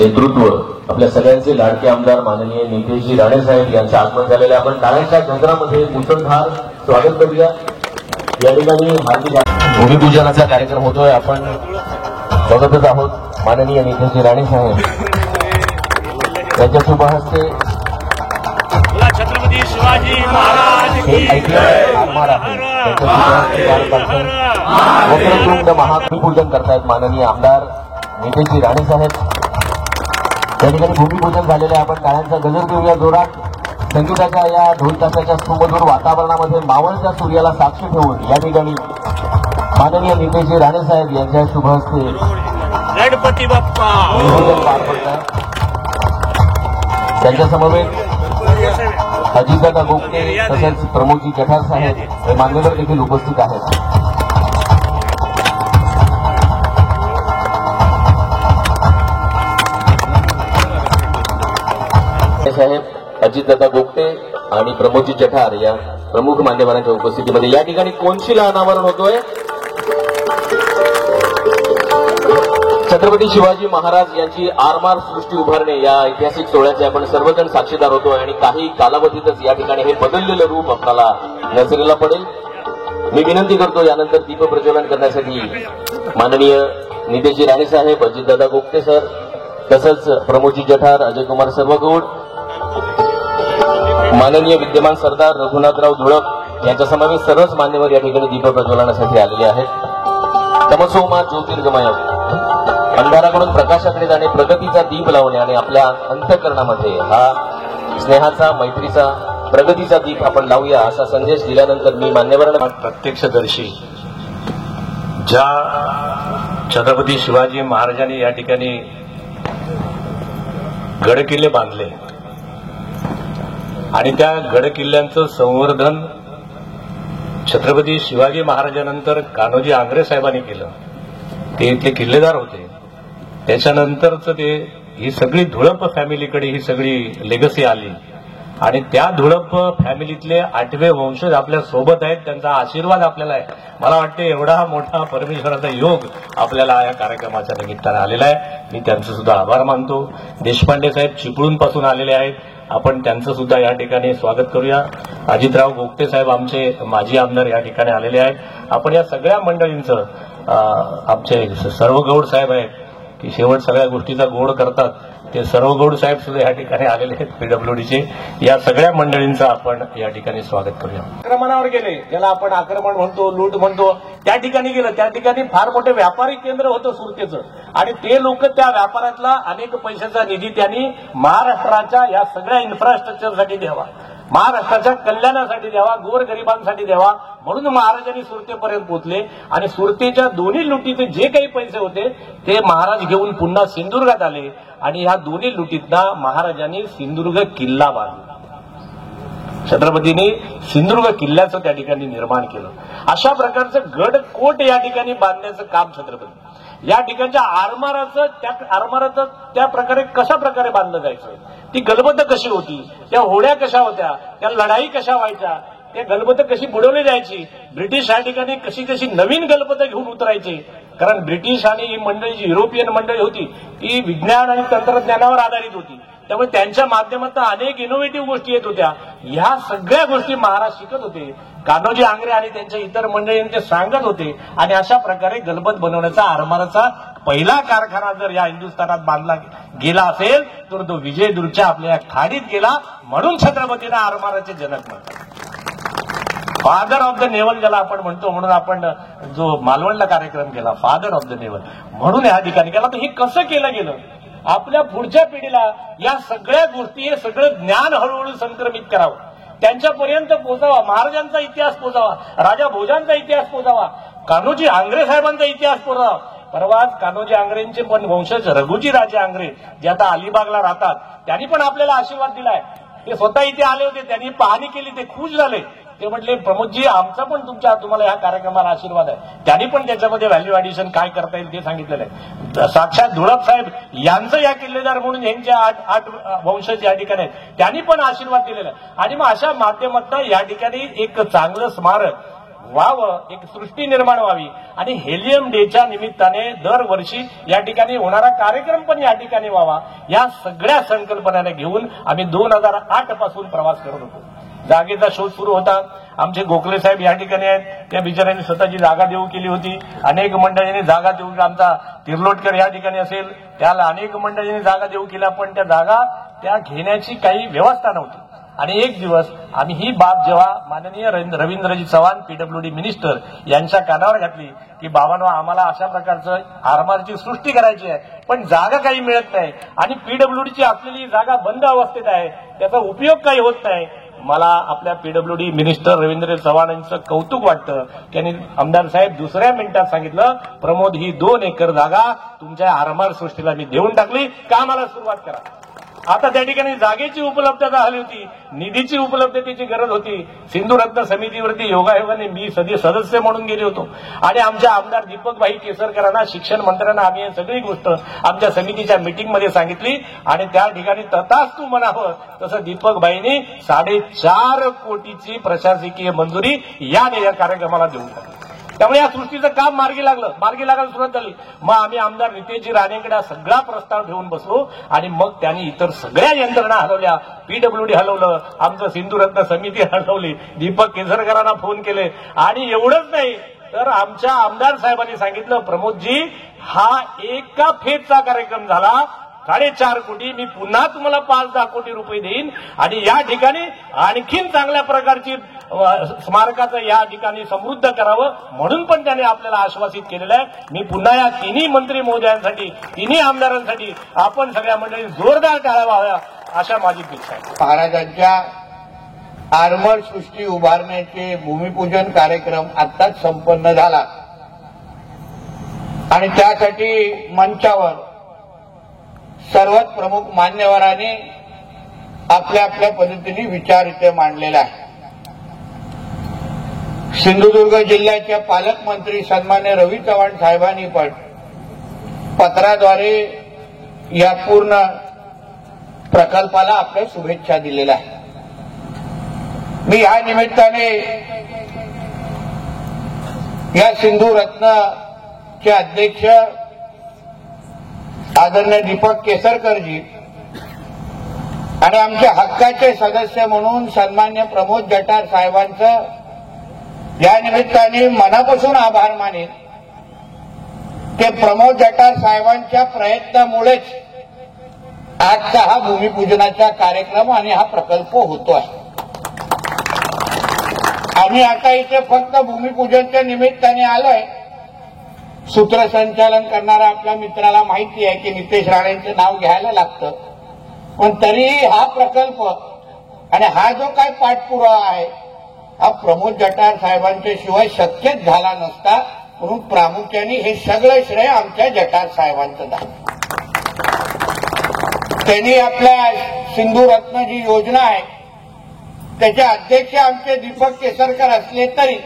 नेतृत्व आपल्या सगळ्यांचे लाडके आमदार माननीय नितेशजी राणे साहेब यांचं आगमन झालेलं आहे। आपण टाळ्यांच्या गजरामध्ये मुसळधार स्वागत करूया। या ठिकाणी भूमिपूजनाचा कार्यक्रम होतोय, आपण बघतच आहोत। माननीय नितेशजी राणे साहेब यांच्या शुभ हस्ते छत्रपती शिवाजी महाराज वक्रतुंड महाभूमिपूजन करतायत माननीय आमदार नितेशजी राणे साहेब। त्या ठिकाणी भूमिपूजन झालेले आहे। आपण टाळ्यांचा गजर देऊया जोरात। संगीताच्या या ढोल ताशाच्या सुमधुर वातावरणामध्ये मावळत्या सूर्याला साक्षी ठेवून या ठिकाणी माननीय नितेशजी राणे साहेब यांच्या शुभ हस्ते गणपती बाप्पा भूमिपूजन पार पडतं। त्यांच्या समवेत अजितदादा गोगटे तसेच प्रमोदजी जठार साहेब हे मान्यवर देखील उपस्थित आहेत। साहेब अजितदादा गोगटे आणि प्रमोदजी जठार या प्रमुख मान्यवरांच्या उपस्थितीमध्ये या ठिकाणी कोनशिला अनावरण होतोय। छत्रपती शिवाजी महाराज यांची आरमार सृष्टी उभारणे या ऐतिहासिक सोहळ्याचे आपण सर्वजण साक्षीदार होतोय आणि काही कालावधीतच या ठिकाणी हे बदललेलं रूप आपल्याला नजरेला पडेल। मी विनंती करतो यानंतर दीप प्रज्वलन करण्यासाठी माननीय नितेशजी राणे साहेब, अजितदादा गोगटे सर तसंच प्रमोदजी जठार, अजयकुमार सर्वगौड, माननीय विद्यमान सरदार रघुनाथराव धुळप यांच्या समावेश सर्वच मान्यवर या ठिकाणी दीप प्रज्वलनासाठी आलेले आहेत। तमसोमा ज्योतिर्गमय, अंधाराकडून प्रकाशाकडे जाणे, प्रगतीचा दीप लावणे आणि आपल्या अंतःकरणामध्ये हा स्नेहाचा, मैत्रीचा, प्रगतीचा दीप आपण लावूया असा संदेश दिल्यानंतर मी मान्यवरांना प्रत्यक्षदर्शी ज्या छत्रपती शिवाजी महाराजांनी या ठिकाणी गडकिल्ले बांधले आणि त्या गडकिल्ल्यांचं संवर्धन छत्रपती शिवाजी महाराजांनंतर कान्होजी आंग्रे साहेबांनी केलं। ते इथले किल्लेदार होते। त्याच्यानंतरच ते ही सगळी धुळप फॅमिलीकडे ही सगळी लेगसी आली आणि त्या धुळप फॅमिलीतले 8वे वंशज आपल्या सोबत आहेत। त्यांचा आशीर्वाद आपल्याला आहे। मला वाटते एवढा मोठा परमेश्वराचा योग आपल्याला या कार्यक्रमाच्या निमित्ताने आलेला आहे। मी त्यांचं सुद्धा आभार मानतो। देशपांडे साहेब चिपळूणपासून आलेले आहेत, आपण त्यांचं सुद्धा या ठिकाणी स्वागत करूया। अजितराव गोगटे साहेब आमचे माजी आमदार या ठिकाणी आलेले आहेत। आपण या सगळ्या मंडळींचं आमचे सर्व गौड साहेब आहेत की शेवट सगळ्या गोष्टीचा गोड करतात, ते सर्व गौड साहेब सुद्धा या ठिकाणी आलेले आहेत पीडब्ल्यूडीचे। या सगळ्या मंडळींचं आपण या ठिकाणी स्वागत करूया। आक्रमणावर गेले, ज्याला आपण आक्रमण म्हणतो, लूट म्हणतो, त्या ठिकाणी गेलं। त्या ठिकाणी फार मोठे व्यापारी केंद्र होतं सुरतेचं आणि ते लोक त्या व्यापारातला अनेक पैशाचा निधी त्यांनी महाराष्ट्राच्या या सगळ्या इन्फ्रास्ट्रक्चरसाठी द्यावा, महाराष्ट्राच्या कल्याणासाठी द्यावा, गोरगरिबांसाठी द्यावा म्हणून महाराजांनी सुरतेपर्यंत पोहोचले आणि सुरतेच्या दोन्ही लुटीचे जे काही पैसे होते ते महाराज घेऊन पुन्हा सिंधुदुर्गात आले आणि ह्या दोन्ही लुटीतना महाराजांनी सिंधुदुर्ग किल्ला बांधला। छत्रपतींनी सिंधुदुर्ग किल्ल्याचं त्या ठिकाणी निर्माण केलं। अशा प्रकारचं गड कोट या ठिकाणी बांधण्याचं काम छत्रपती या ठिकाणच्या आरमाराचं त्या प्रकारे कशा प्रकारे बांधलं जायचं, ती गलबत कशी होती, त्या होड्या कशा होत्या, त्या लढाई कशा व्हायच्या, ते गलबत कशी बुडवली जायची, ब्रिटिश या ठिकाणी कशी कशी नवीन गलबत घेऊन उतरायची। कारण ब्रिटिश आणि ही मंडळी जी युरोपियन मंडळी होती ती विज्ञान आणि तंत्रज्ञानावर आधारित होती, त्यामुळे त्यांच्या माध्यमातून अनेक इनोव्हेटिव्ह गोष्टी येत होत्या। ह्या सगळ्या गोष्टी महाराज शिकत होते, कान्होजी आंग्रे आणि त्यांच्या इतर मंडळींनी ते सांगत होते आणि अशा प्रकारे गलबत बनवण्याचा आरमाराचा पहिला कारखाना जर या हिंदुस्थानात बांधला गेला असेल तर तो विजयदुर्गच्या आपल्या खाडीत गेला, म्हणून छत्रपतींना आरमाराचे जनक म्हणतात। फादर ऑफ द नेव्हल ज्याला आपण म्हणतो, म्हणून आपण जो मालवणला कार्यक्रम केला फादर ऑफ द नेव्हल म्हणून या ठिकाणी केला। तर हे कसं केलं गेलं, आपल्या पुढच्या पिढीला या सगळ्या गोष्टी, हे सगळं ज्ञान हळूहळू संक्रमित करावं, त्यांच्यापर्यंत पोहोचावा, महाराजांचा इतिहास पोहोचावा, राजा भोजांचा इतिहास पोहोचावा, कान्होजी आंग्रे साहेबांचा इतिहास पोहोचावा। परवाच कान्होजी आंग्रेंचे पण वंशज रघुजी राजे आंग्रे जे आता अलिबागला राहतात, त्यांनी पण आपल्याला आशीर्वाद दिलाय। ते स्वतः इथे आले होते, त्यांनी पाहणी केली, ते खुश झाले। ते म्हटले प्रमोदजी आमचा पण तुम्हाला या कार्यक्रमाला आशीर्वाद आहे। त्यांनी पण त्याच्यामध्ये व्हॅल्यू ऍडिशन काय करता येईल ते सांगितलेलं आहे। साक्षात धुळप साहेब यांचं या किल्लेदार म्हणून यांच्या 8 वंशज या ठिकाणी आहेत, त्यांनी पण आशीर्वाद दिलेला आहे। आणि मग अशा माध्यमातून या ठिकाणी एक चांगलं स्मारक व्हावं, एक सृष्टी निर्माण व्हावी आणि हेलियम डेच्या निमित्ताने दरवर्षी या ठिकाणी होणारा कार्यक्रम पण या ठिकाणी व्हावा, या सगळ्या संकल्पनाने घेऊन आम्ही 2008 पासून प्रवास करत होतो. जागेचा शोध सुरू होता. आमचे गोखले साहेब या ठिकाणी आहेत, त्या बिचाऱ्यांनी स्वतःची जागा देऊ केली होती. अनेक मंडळींनी जागा देऊ, आमचा तिर्लोटकर या ठिकाणी असेल, त्याला अनेक मंडळींनी जागा देऊ केल्या, पण त्या जागा त्या घेण्याची काही व्यवस्था नव्हती. आणि एक दिवस आम्ही ही बाब जेव्हा माननीय रवींद्रजी चव्हाण पीडब्ल्यूडी मिनिस्टर यांच्या कानावर घातली की बाबांनो, आम्हाला अशा प्रकारचं आरमारची सृष्टी करायची आहे, पण जागा काही मिळत नाही आणि पीडब्ल्यूडीची असलेली जागा बंद अवस्थेत आहे, त्याचा उपयोग काही होत नाही. मला आपल्या पीडब्ल्यूडी मिनिस्टर रवींद्र चव्हाण यांचं कौतुक वाटतं. त्यांनी आमदार साहेब दुसऱ्या मिनिटात सांगितलं, प्रमोद, ही 2 एकर जागा तुमच्या आरमार सृष्टीला मी देऊन टाकली, कामाला सुरुवात करा. आता त्या ठिकाणी जागेची उपलब्धता झाली होती, निधीची उपलब्धतेची गरज होती. सिंधुरत्न समितीवरती योगायोगाने मी सदस्य म्हणून गेले होतो आणि आमच्या आमदार दीपकभाई केसरकरांना, शिक्षण मंत्र्यांना आम्ही ही सगळी गोष्ट आमच्या समितीच्या मीटिंगमध्ये सांगितली आणि त्या ठिकाणी तथास्तु म्हणावं तसं दीपकभाईंनी 4.5 कोटीची प्रशासकीय मंजुरी या कार्यक्रमाला देऊन टाकली. त्यामुळे या सृष्टीचं काम मार्गी लागायला सुरुवात झाली. मग आम्ही आमदार नितेशजी राणेंकडे सगळा प्रस्ताव घेऊन बसलो आणि मग त्यांनी इतर सगळ्या यंत्रणा हलवल्या. पीडब्ल्यूडी हलवलं, आमचं सिंधुरत्न समिती हलवली, दीपक केसरकरांना फोन केले आणि एवढंच नाही तर आमच्या आमदार साहेबांनी सांगितलं, प्रमोदजी, हा एका फेजचा कार्यक्रम झाला, 4.5 कोटी, मी पुन्हा तुम्हाला 5-10 कोटी रुपये देईन आणि या ठिकाणी आणखीन चांगल्या प्रकारची स्मारकाचं या ठिकाणी समृद्ध करावं म्हणून पण त्याने आपल्याला आश्वासित केलेलं आहे. मी पुन्हा या तिन्ही मंत्री महोदयांसाठी, तिन्ही आमदारांसाठी आपण सगळ्या मंडळी जोरदार टाळ्या वाजवा अशा माझी इच्छा आहे. महाराजांच्या आरमार सृष्टी उभारण्याचे भूमिपूजन कार्यक्रम आत्ताच संपन्न झाला आणि त्यासाठी मंचावर सर्वात प्रमुख मान्यवरांनी आपल्या आपल्या पद्धतीने विचार इथे मांडलेला आहे. सिंधुदुर्ग जिल्ह्याच्या पालकमंत्री सन्मान्य रवी चव्हाण साहेबांनी पण पत्राद्वारे या पूर्ण प्रकल्पाला आपल्या शुभेच्छा दिलेल्या आहेत. मी या निमित्ताने या सिंधू रत्नचे अध्यक्ष आदरणीय दीपक केसरकरजी आणि आमच्या हक्काचे सदस्य म्हणून सन्मान्य प्रमोद जठार साहेबांचं या निमित्ताने मनापासून आभार मानेन. ते प्रमोद जठार साहेबांच्या प्रयत्नामुळेच आजचा हा भूमिपूजनाचा कार्यक्रम आणि हा प्रकल्प होतोय. आम्ही आता इथे फक्त भूमिपूजनच्या निमित्ताने आलोय. सूत्रसंचालन करणाऱ्या आपल्या मित्राला माहिती आहे की नितेश राणेंचं नाव घ्यायला लागतं, पण तरीही हा प्रकल्प आणि हा जो काय पाठपुरावा आहे हा प्रमोद जठार साहेबांच्या शिवाय शक्यच झाला नसता. म्हणून प्रामुख्याने हे सगळं श्रेय आमच्या जठार साहेबांचं झालं. त्यांनी आपल्या सिंधू रत्न जी योजना आहे त्याचे अध्यक्ष आमचे दीपक केसरकर असले तरी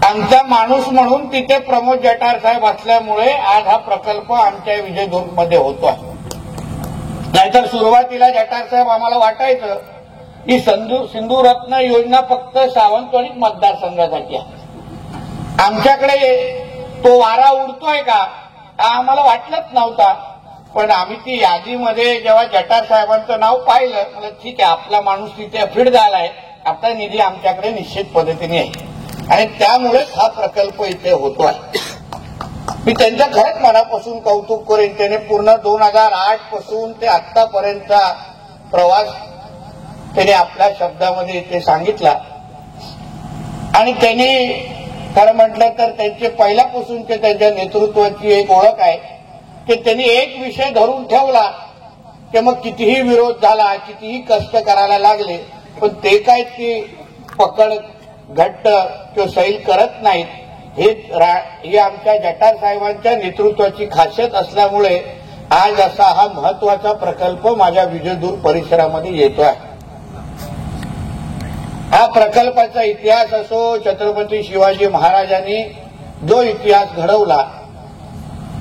आमचा माणूस म्हणून तिथे प्रमोद जठार साहेब असल्यामुळे आज हा प्रकल्प आमच्या विजयदुर्गमध्ये होतो आहे. नाहीतर सुरुवातीला जठार साहेब आम्हाला वाटायचं ही सिंधू रत्न योजना फक्त सावंतवाडी मतदारसंघासाठी आहे. आमच्याकडे तो वारा उडतोय का हा आम्हाला वाटलंच नव्हता. पण आम्ही ती यादीमध्ये जेव्हा जठार साहेबांचं नाव पाहिलं, मला ठीक आहे, आपला माणूस तिथे फिट झालाय, आपला निधी आमच्याकडे निश्चित पद्धतीने आहे आणि त्यामुळेच हा प्रकल्प इथे होतोय. मी त्यांच्या खरंच मनापासून कौतुक करेन. त्याने पूर्ण 2008 पासून ते आतापर्यंतचा प्रवास त्याने आपल्या शब्दामध्ये इथे सांगितला आणि त्यांनी खरं म्हटलं तर त्यांचे पहिल्यापासून ते त्यांच्या नेतृत्वाची एक ओळख आहे की त्यांनी एक विषय धरून ठेवला की मग कितीही विरोध झाला, कितीही कष्ट करायला लागले, पण ते काय ती पकड घट्ट किंवा सैल करत नाहीत. हे आमच्या जठार साहेबांच्या नेतृत्वाची खासियत असल्यामुळे आज असा हा महत्वाचा प्रकल्प माझ्या विजयदुर्ग परिसरामध्ये येतोय. हा प्रकल्पाचा इतिहास असो, छत्रपती शिवाजी महाराजांनी जो इतिहास घडवला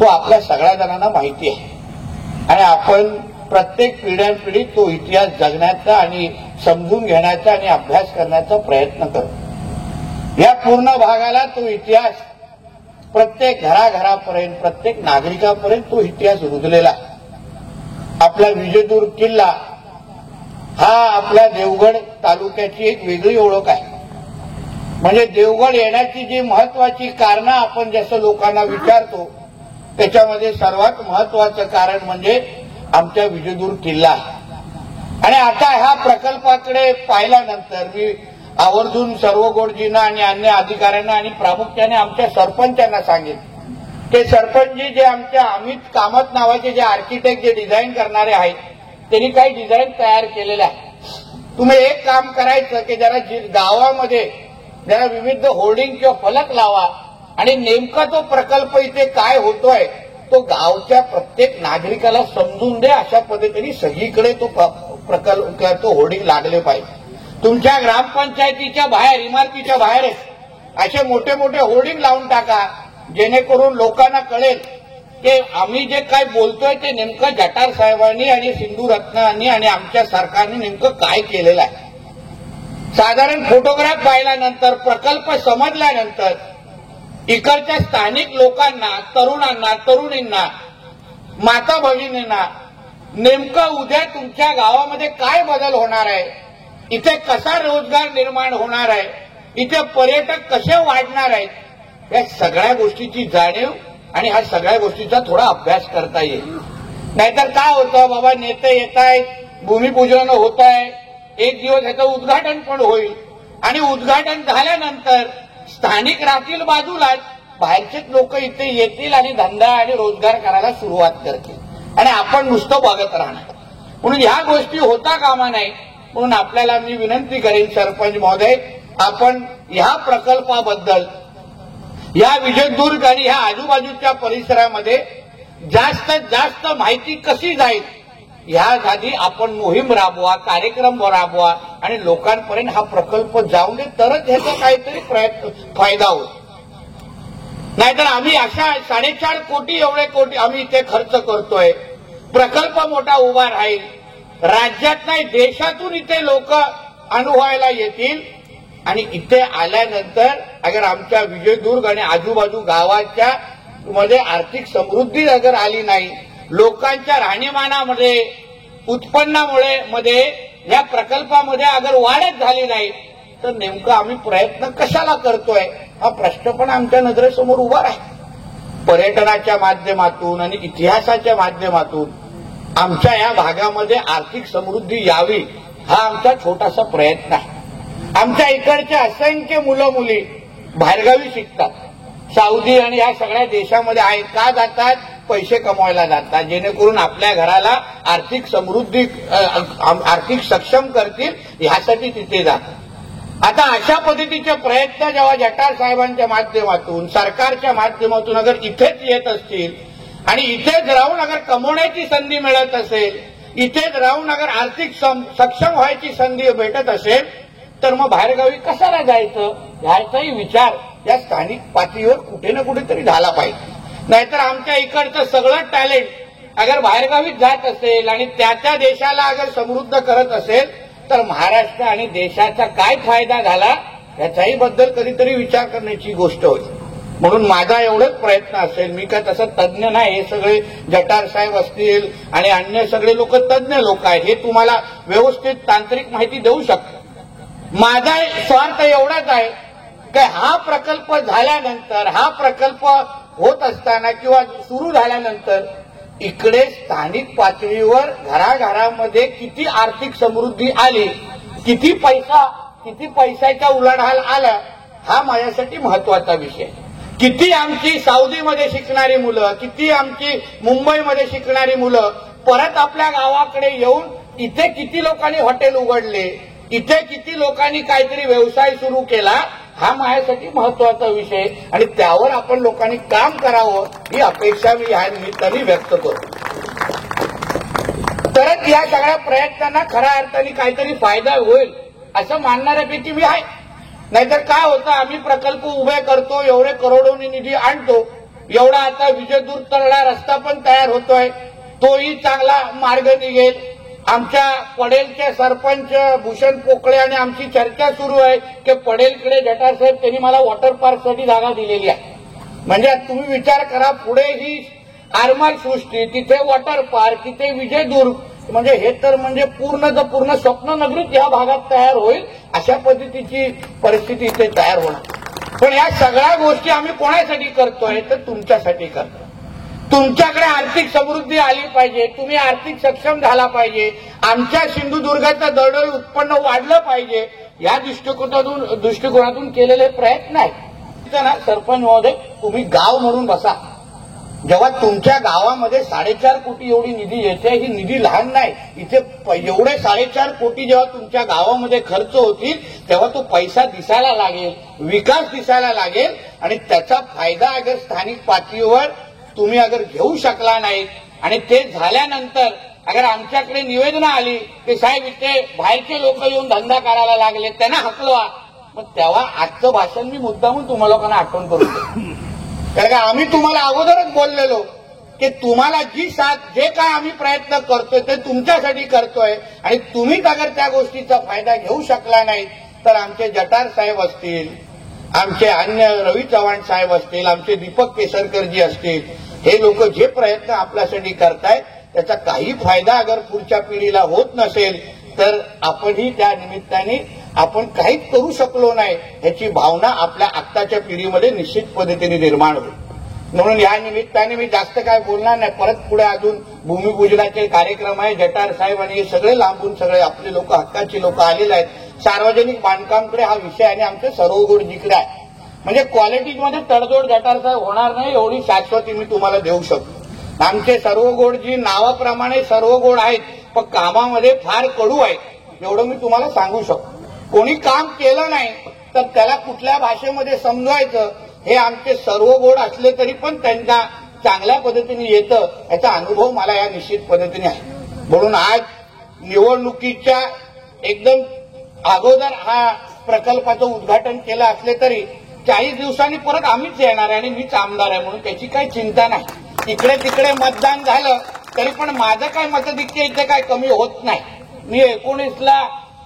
तो आपल्या सगळ्या जणांना माहिती आहे आणि आपण प्रत्येक पिढ्यानपिढी तो इतिहास जगण्याचा आणि समजून घेण्याचा आणि अभ्यास करण्याचा प्रयत्न करतो. या पूर्ण भागाला तो इतिहास प्रत्येक घराघरापर्यंत, प्रत्येक नागरिकापर्यंत तो इतिहास रुजलेला आहे. आपला विजयदुर्ग किल्ला हा आपल्या देवगड तालुक्याची एक वेगळी ओळख आहे. म्हणजे देवगड येण्याची जी महत्वाची कारणं आपण जसं लोकांना विचारतो त्याच्यामध्ये सर्वात महत्वाचं कारण म्हणजे आमच्या विजयदुर्ग किल्ला आहे. आणि आता ह्या प्रकल्पाकडे पाहिल्यानंतर मी आवर्जून सर्व गोडजींना आणि अन्य अधिकाऱ्यांना आणि प्रामुख्याने आमच्या सरपंचांना सांगितलं, ते सरपंचजी जे आमच्या अमित कामत नावाचे जे आर्किटेक्ट जे डिझाईन करणारे आहेत त्यांनी काही डिझाईन तयार केलेले आहे. तुम्ही एक काम करायचं की जरा गावामध्ये जरा विविध होर्डिंग किंवा फलक लावा आणि नेमका तो प्रकल्प इथे काय होतोय तो गावच्या प्रत्येक नागरिकाला समजून दे, अशा पद्धतीने सगळीकडे तो प्रकल्प तो होर्डिंग लागले पाहिजे. तुमच्या ग्रामपंचायतीच्या बाहेर, इमारतीच्या बाहेरच असे मोठे मोठे होर्डिंग लावून टाका, जेणेकरून लोकांना कळेल की आम्ही जे काय बोलतोय ते नेमकं जटार साहेबांनी आणि सिंधू रत्नांनी आणि आमच्या सरकारने नेमकं काय केलेलं आहे. साधारण फोटोग्राफ पाहिल्यानंतर, प्रकल्प समजल्यानंतर इकडच्या स्थानिक लोकांना, तरुणांना, तरुणींना, माता भगिनींना नेमकं उद्या तुमच्या गावामध्ये काय बदल होणार आहे, इथे कसा रोजगार निर्माण होणार आहे, इथे पर्यटक कसे वाढणार आहेत, या सगळ्या गोष्टीची जाणीव आणि ह्या सगळ्या गोष्टीचा थोडा अभ्यास करता येईल. नाहीतर काय होतं, बाबा नेते येत आहेत, भूमिपूजन होत आहे, एक दिवस ह्याचं उद्घाटन पण होईल आणि उद्घाटन झाल्यानंतर स्थानिक राहतील बाजूलाच, बाहेरचेच लोक इथे येतील आणि धंदा आणि रोजगार करायला सुरुवात करतील आणि आपण नुसतं बघत राहणार. म्हणून ह्या गोष्टी होता कामा नाही. म्हणून आपल्याला मी विनंती करेन सरपंच महोदय, आपण ह्या प्रकल्पाबद्दल या विजयदुर्ग आणि ह्या आजूबाजूच्या परिसरामध्ये जास्तीत जास्त माहिती कशी जाईल यासाठी आपण मोहीम राबवा, कार्यक्रम राबवा आणि लोकांपर्यंत हा प्रकल्प जाऊन दे, तरच ह्याचा काहीतरी फायदा होईल. नाहीतर आम्ही अशा 4.5 कोटी एवढे कोटी आम्ही इथे खर्च करतोय, प्रकल्प मोठा उभा राहील, राज्यात नाही देशातून इथे लोक अनुभवायला येतील आणि इथे आल्यानंतर अगर आमच्या विजयदुर्ग आणि आजूबाजू गावाच्या मध्ये आर्थिक समृद्धी अगर आली नाही, लोकांच्या राहणीमानामध्ये, उत्पन्नामुळे मध्ये या प्रकल्पामध्ये अगर वाढच झाली नाही तर नेमकं आम्ही प्रयत्न कशाला करतोय हा प्रश्न पण आमच्या नजरेसमोर उभा आहे. पर्यटनाच्या माध्यमातून आणि इतिहासाच्या माध्यमातून आमच्या या भागामध्ये आर्थिक समृद्धी यावी हा आमचा छोटासा प्रयत्न आहे. आमच्या इकडचे असंख्य मुलं मुली बाहेरगावी शिकतात, सौदी आणि या सगळ्या देशामध्ये आहेत. का जातात? पैसे कमवायला जातात, जेणेकरून आपल्या घराला आर्थिक समृद्धी, आर्थिक सक्षम करतील ह्यासाठी तिथे जातात. आता अशा पद्धतीचे प्रयत्न जेव्हा जटार साहेबांच्या माध्यमातून, सरकारच्या माध्यमातून अगर इथेच येत असतील आणि इथेच राहून अगर कमवण्याची संधी मिळत असेल, इथेच राहून अगर आर्थिक सक्षम व्हायची संधी भेटत असेल तर मग बाहेरगावी कशाला जायचं ह्याचाही विचार या स्थानिक पातळीवर कुठे ना कुठेतरी झाला पाहिजे. नाहीतर आमच्या इकडचं सगळं टॅलेंट अगर बाहेरगावीच जात असेल आणि त्या देशाला अगर समृद्ध करत असेल तर महाराष्ट्र आणि देशाचा काय फायदा झाला याचाही बद्दल कधीतरी विचार करण्याची गोष्ट होती. म्हणून माझा एवढंच प्रयत्न असेल, मी काय तसं तज्ज्ञ नाही, हे सगळे जटार साहेब असतील आणि अन्य सगळे लोक तज्ज्ञ लोक आहेत, हे तुम्हाला व्यवस्थित तांत्रिक माहिती देऊ शकतात. माझा स्वार्थ एवढाच आहे की हा प्रकल्प झाल्यानंतर, हा प्रकल्प होत असताना किंवा सुरू झाल्यानंतर इकडे स्थानिक पातळीवर घराघरामध्ये किती आर्थिक समृद्धी आली, किती पैशाच्या उलाढाल आला हा माझ्यासाठी महत्वाचा विषय. किती आमची सौदीमध्ये शिकणारी मुलं, किती आमची मुंबईमध्ये शिकणारी मुलं परत आपल्या गावाकडे येऊन इथे किती लोकांनी हॉटेल उघडले, इथे किती लोकांनी काहीतरी व्यवसाय सुरू केला हा माझ्यासाठी महत्वाचा विषय आणि त्यावर आपण लोकांनी काम करावं ही अपेक्षा मी या निमित्ताने व्यक्त करतो. तरच या सगळ्या प्रयत्नांना खऱ्या अर्थाने काहीतरी फायदा होईल असं मानणाऱ्यापैकी मी आहे. नाहीतर काय होतं, आम्ही प्रकल्प उभे करतो, एवढे करोडोनी निधी आणतो, एवढा आता विजयदुर्ग तळा रस्ता पण तयार होतोय, तोही चांगला मार्ग निघेल, आमच्या पडेलचे सरपंच भूषण पोकळे आणि आमची चर्चा सुरू आहे की पडेलकडे जटार साहेब त्यांनी मला वॉटर पार्कसाठी जागा दिलेली आहे. म्हणजे तुम्ही विचार करा, पुढे ही आरमार सृष्टी, तिथे वॉटर पार्क, तिथे विजयदुर्ग, म्हणजे हे तर म्हणजे पूर्ण स्वप्न नगरीत या भागात तयार होईल अशा पद्धतीची परिस्थिती इथे तयार होणार. पण या सगळ्या गोष्टी आम्ही कोणासाठी करतोय तर तुमच्यासाठी करतो. तुमच्याकडे आर्थिक समृद्धी आली पाहिजे, तुम्ही आर्थिक सक्षम झाला पाहिजे, आमच्या सिंधुदुर्गाचं दरडोई उत्पन्न वाढलं पाहिजे, या दृष्टिकोनातून केलेले प्रयत्न आहेत. ना सरपंच महोदय, तुम्ही गाव म्हणून बसा. जेव्हा तुमच्या गावामध्ये 4.5 कोटी एवढी निधी येते, ही निधी लहान नाही. इथे एवढे 4.5 कोटी जेव्हा तुमच्या गावामध्ये खर्च होतील तेव्हा तो पैसा दिसायला लागेल, विकास दिसायला लागेल आणि त्याचा फायदा अगर स्थानिक पातळीवर तुम्ही अगर घेऊ शकला नाही आणि ते झाल्यानंतर अगर आमच्याकडे निवेदनं आली की साहेब इथे बाहेरचे लोक येऊन धंदा करायला लागले, त्यांना हकलवा, मग तेव्हा आजचं भाषण मी मुद्दामून तुम्हा लोकांना आठवण करून देतो. कारण का आम्ही तुम्हाला अगोदरच बोललेलो की तुम्हाला जी साथ जे काय आम्ही प्रयत्न करतोय ते तुमच्यासाठी करतोय आणि तुम्हीच अगर त्या गोष्टीचा फायदा घेऊ शकला नाही तर आमचे जटार साहेब असतील, आमचे अन्य रवी चव्हाण साहेब असतील, आमचे दीपक केसरकरजी असतील, हे लोक जे प्रयत्न आपल्यासाठी करतायत त्याचा काही फायदा अगर पुढच्या पिढीला होत नसेल तर आपणही त्या निमित्ताने आपण काहीच करू शकलो नाही ह्याची भावना आपल्या आत्ताच्या पिढीमध्ये निश्चित पद्धतीने निर्माण होईल. म्हणून या निमित्ताने मी जास्त काय बोलणार नाही. परत पुढे अजून भूमिपूजनाचे कार्यक्रम आहे. जटार साहेब आणि हे सगळे लांबून सगळे आपले लोक, हक्काची लोक आलेले आहेत. सार्वजनिक बांधकामकडे हा विषय आणि आमचे सर्व गोड जिकडे आहे. म्हणजे क्वालिटीमध्ये तडजोड जटार साहेब होणार नाही एवढी शाश्वती मी तुम्हाला देऊ शकतो. आमचे सर्व गोड जी नावाप्रमाणे सर्व गोड आहेत पण कामामध्ये फार कडू आहेत एवढं मी तुम्हाला सांगू शकतो. कोणी काम केलं नाही तर त्याला कुठल्या भाषेमध्ये समजवायचं हे आमचे सर्व गोड असले तरी पण त्यांना चांगल्या पद्धतीने येतं याचा अनुभव मला या निश्चित पद्धतीने आहे. म्हणून आज निवडणुकीच्या एकदम अगोदर हा प्रकल्पाचं उद्घाटन केलं असले तरी 40 दिवसांनी परत आम्हीच येणार आहे आणि मीच आमदार आहे म्हणून त्याची काही चिंता नाही. इकडे तिकडे मतदान झालं तरी पण माझं काय मताधिक्य इथे काय कमी होत नाही. मी 19ला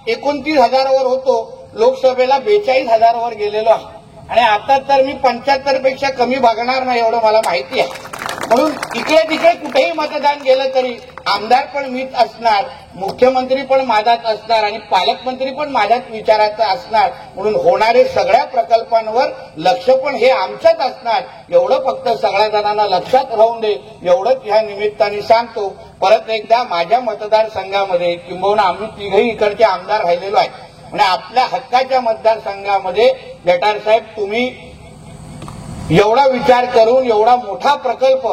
29,000वर होतो, लोकसभेला 42,000वर गेलेलो आहे आणि आता तर मी 75 पेक्षा कमी बघणार नाही एवढं मला माहिती आहे. म्हणून इकडे तिकडे कुठेही मतदान गेलं तरी आमदार पण मीच असणार, मुख्यमंत्री पण माझाच असणार आणि पालकमंत्री पण माझ्याच विचाराचं असणार. म्हणून होणारे सगळ्या प्रकल्पांवर लक्ष पण हे आमचंच असणार एवढं फक्त सगळ्या जणांना लक्षात राहून दे एवढंच ह्या निमित्ताने सांगतो. परत एकदा माझ्या मतदारसंघामध्ये किंबहुना आम्ही तिघही इकडचे आमदार राहिलेलो आहे म्हणजे आपल्या हक्काच्या मतदारसंघामध्ये जटार साहेब तुम्ही एवढा विचार करून एवढा मोठा प्रकल्प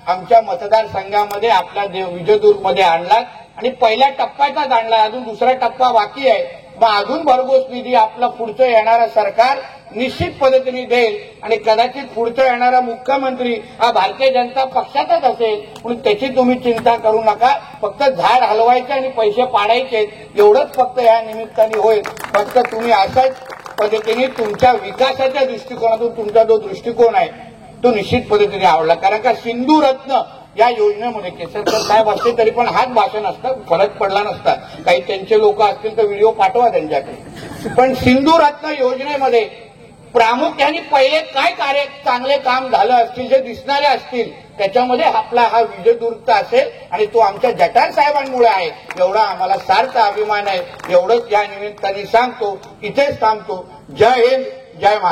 आमच्या मतदारसंघामध्ये आपला विजयदुर्गमध्ये आणलात आणि पहिल्या टप्प्याचाच आणला, अजून दुसरा टप्पा बाकी आहे. मग अजून भरघोस निधी आपलं पुढचं येणारं सरकार निश्चित पद्धतीने देईल आणि कदाचित पुढचा येणारा मुख्यमंत्री हा भारतीय जनता पक्षाचाच असेल म्हणून त्याची तुम्ही चिंता करू नका. फक्त झाड हलवायचे आणि पैसे पाडायचे एवढंच फक्त या निमित्ताने होईल. फक्त तुम्ही अशाच पद्धतीने तुमच्या विकासाच्या दृष्टिकोनातून तुमचा जो दृष्टिकोन आहे तो निश्चित पद्धतीने आवडला. कारण का सिंधू रत्न या योजनेमध्ये केसरकर साहेब असते तरी पण हाच भाषण असतं, फरक पडला नसता. काही त्यांचे लोक असतील तर व्हिडिओ पाठवा त्यांच्याकडे. पण सिंधू रत्न योजनेमध्ये प्रामुख्याने पहिले काय चांगले काम झालं असतील जे दिसणारे असतील त्याच्यामध्ये आपला हा विजयदुर्गचा असेल आणि तो आमच्या जटार साहेबांमुळे आहे एवढा आम्हाला सार्थ अभिमान आहे. एवढंच या निमित्ताने सांगतो, इथेच थांबतो. जय हिंद, जय महाराष्ट्र.